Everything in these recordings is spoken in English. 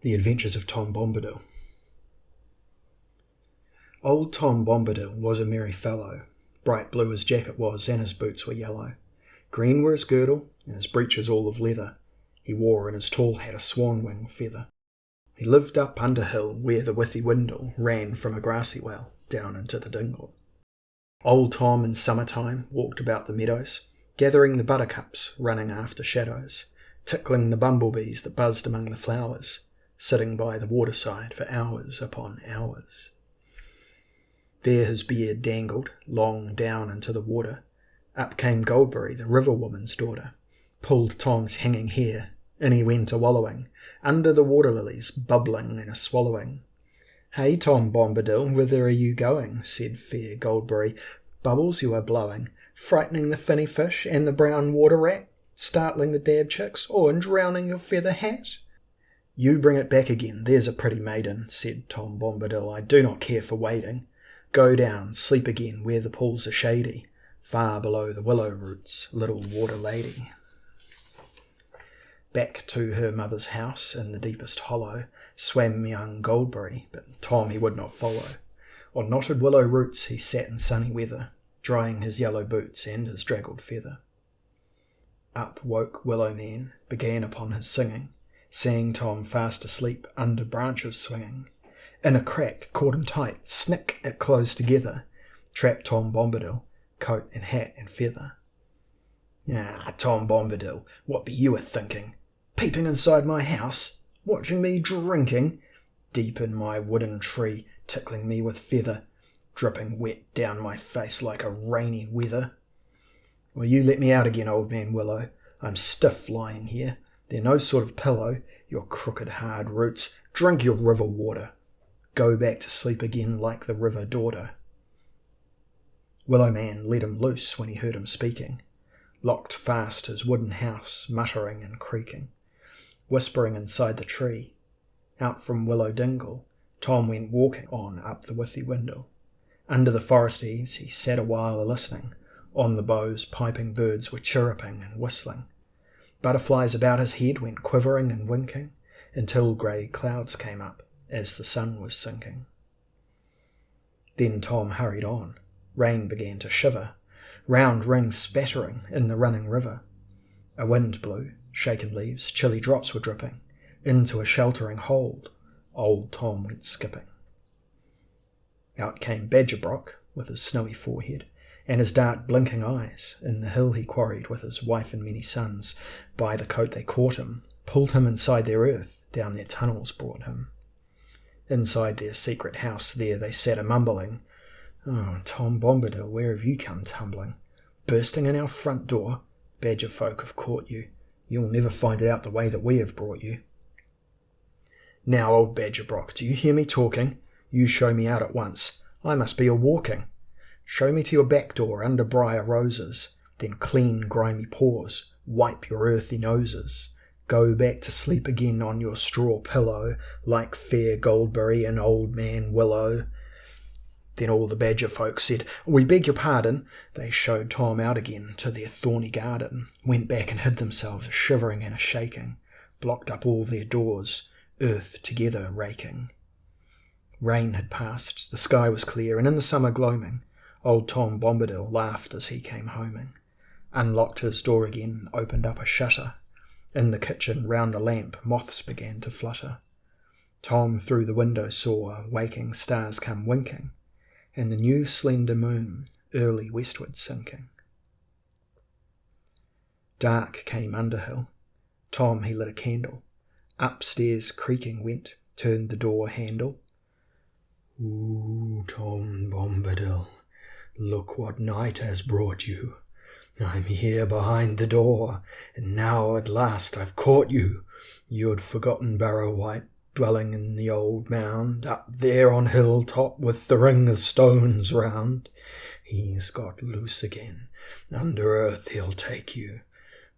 The Adventures of Tom Bombadil. Old Tom Bombadil was a merry fellow. Bright blue his jacket was, and his boots were yellow. Green were his girdle, and his breeches all of leather. He wore in his tall hat a swan wing feather. He lived up under hill, where the withy windle ran from a grassy well down into the dingle. Old Tom in summer-time walked about the meadows, gathering the buttercups, running after shadows, tickling the bumblebees that buzzed among the flowers, sitting by the waterside for hours upon hours. There his beard dangled, long down into the water. Up came Goldberry, the river woman's daughter, pulled Tom's hanging hair, and he went a-wallowing, under the water lilies, bubbling and a-swallowing. "Hey, Tom Bombadil, whither are you going?" said fair Goldberry. "Bubbles you are blowing, frightening the finny fish and the brown water rat, startling the dab chicks, or drowning your feather hat?" "You bring it back again, there's a pretty maiden," said Tom Bombadil. "I do not care for wading. Go down, sleep again where the pools are shady, far below the willow roots, little water lady." Back to her mother's house in the deepest hollow swam young Goldberry, but Tom he would not follow. On knotted willow roots he sat in sunny weather, drying his yellow boots and his draggled feather. Up woke Willow Man, began upon his singing, sang Tom fast asleep under branches swinging. In a crack caught him tight, snick it closed together, trapped Tom Bombadil, coat and hat and feather. "Ah, Tom Bombadil, what be you a-thinking? Peeping inside my house, watching me drinking, deep in my wooden tree, tickling me with feather, dripping wet down my face like a rainy weather. Will you let me out again, old man Willow? I'm stiff lying here, they're no sort of pillow, your crooked hard roots, drink your river water. Go back to sleep again like the river daughter." Willow Man let him loose when he heard him speaking, locked fast his wooden house, muttering and creaking, whispering inside the tree. Out from Willow Dingle, Tom went walking on up the withy windle. Under the forest eaves he sat a while a-listening. On the boughs piping birds were chirruping and whistling. Butterflies about his head went quivering and winking, until grey clouds came up as the sun was sinking. Then Tom hurried on. Rain began to shiver, round rings spattering in the running river. A wind blew, shaken leaves, chilly drops were dripping. Into a sheltering hold old Tom went skipping. Out came Badger Brock with his snowy forehead and his dark blinking eyes. In the hill he quarried with his wife and many sons. By the coat they caught him, pulled him inside their earth, down their tunnels brought him. Inside their secret house there they sat a-mumbling, "Oh, Tom Bombadil, where have you come tumbling? Bursting in our front door? Badger folk have caught you. You'll never find it out the way that we have brought you." "Now, old Badger Brock, do you hear me talking? You show me out at once. I must be a-walking. Show me to your back door under briar roses, then clean grimy paws, wipe your earthy noses. Go back to sleep again on your straw pillow, like fair Goldberry and old man Willow." Then all the badger folk said, "We beg your pardon." They showed Tom out again to their thorny garden, went back and hid themselves, shivering and a-shaking, blocked up all their doors, earth together raking. Rain had passed, the sky was clear, and in the summer gloaming, old Tom Bombadil laughed as he came homing, unlocked his door again, opened up a shutter. In the kitchen, round the lamp, moths began to flutter. Tom through the window saw waking stars come winking, and the new slender moon early westward sinking. Dark came Underhill. Tom he lit a candle, upstairs creaking went, turned the door handle. "Ooh, Tom Bombadil, look what night has brought you. I'm here behind the door, and now at last I've caught you. You'd forgotten Barrow White, dwelling in the old mound, up there on hill top with the ring of stones round. He's got loose again, under earth he'll take you.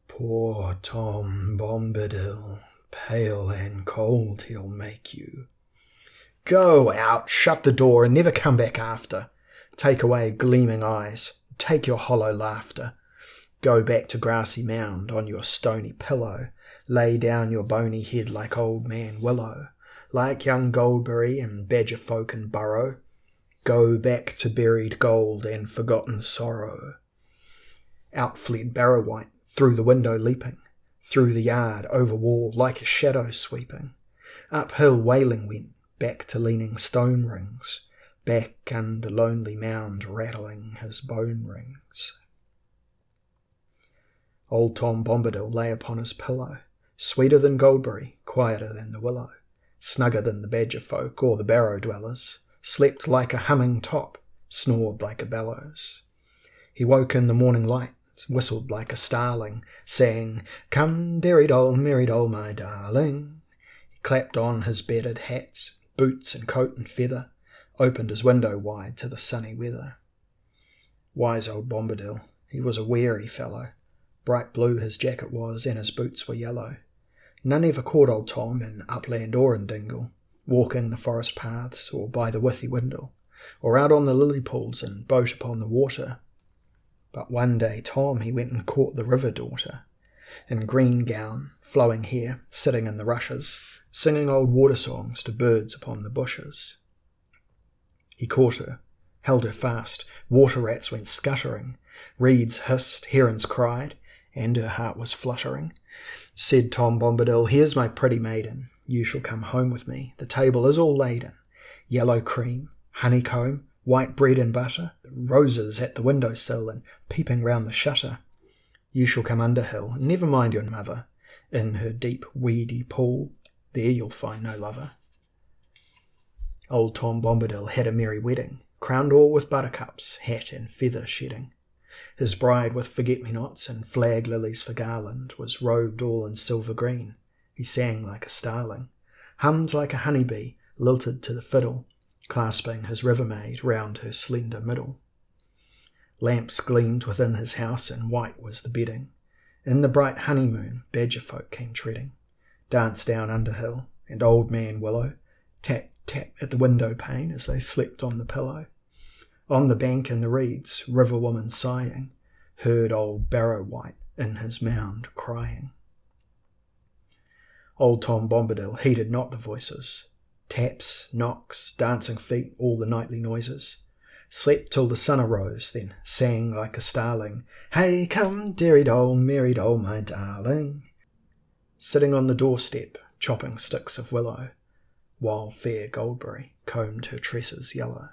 Poor Tom Bombadil, pale and cold he'll make you. Go out, shut the door, and never come back after. Take away gleaming eyes, take your hollow laughter. Go back to grassy mound on your stony pillow, Lay down your bony head like old man Willow, like young Goldberry and badger folk in burrow. Go back to buried gold and forgotten sorrow. Out fled Barrow-white, through the window leaping, through the yard, over wall, like a shadow sweeping. Uphill wailing went, back to leaning stone rings, back under lonely mound rattling his bone rings. Old Tom Bombadil lay upon his pillow, sweeter than Goldberry, quieter than the willow, snugger than the badger folk or the barrow dwellers, slept like a humming top, snored like a bellows. He woke in the morning light, whistled like a starling, sang, "Come, dearie doll, merry doll, my darling." He clapped on his bedded hat, boots and coat and feather, opened his window wide to the sunny weather. Wise old Bombadil, he was a wary fellow. Bright blue his jacket was, and his boots were yellow. None ever caught old Tom in upland or in dingle, walking the forest paths, or by the withy windle, or out on the lily pools and boat upon the water. But one day Tom he went and caught the river daughter, in green gown, flowing hair, sitting in the rushes, singing old water songs to birds upon the bushes. He caught her, held her fast, water rats went scuttering, reeds hissed, herons cried, and her heart was fluttering. Said Tom Bombadil, "Here's my pretty maiden, you shall come home with me, the table is all laden, yellow cream, honeycomb, white bread and butter, roses at the window sill and peeping round the shutter. You shall come Underhill, and never mind your mother, in her deep weedy pool, there you'll find no lover." Old Tom Bombadil had a merry wedding, crowned all with buttercups, hat and feather shedding. His bride with forget-me-nots and flag lilies for garland was robed all in silver green. He sang like a starling, hummed like a honeybee, lilted to the fiddle, clasping his river-maid round her slender middle. Lamps gleamed within his house, and white was the bedding. In the bright honeymoon badger folk came treading, danced down Underhill, and old man Willow tap, tap at the window pane as they slept on the pillow. On the bank in the reeds, river woman sighing, heard old Barrow-white in his mound crying. Old Tom Bombadil heeded not the voices, taps, knocks, dancing feet, all the nightly noises. Slept till the sun arose, then sang like a starling, "Hey, come, dearie doll, merry doll, my darling," sitting on the doorstep, chopping sticks of willow, while fair Goldberry combed her tresses yellow.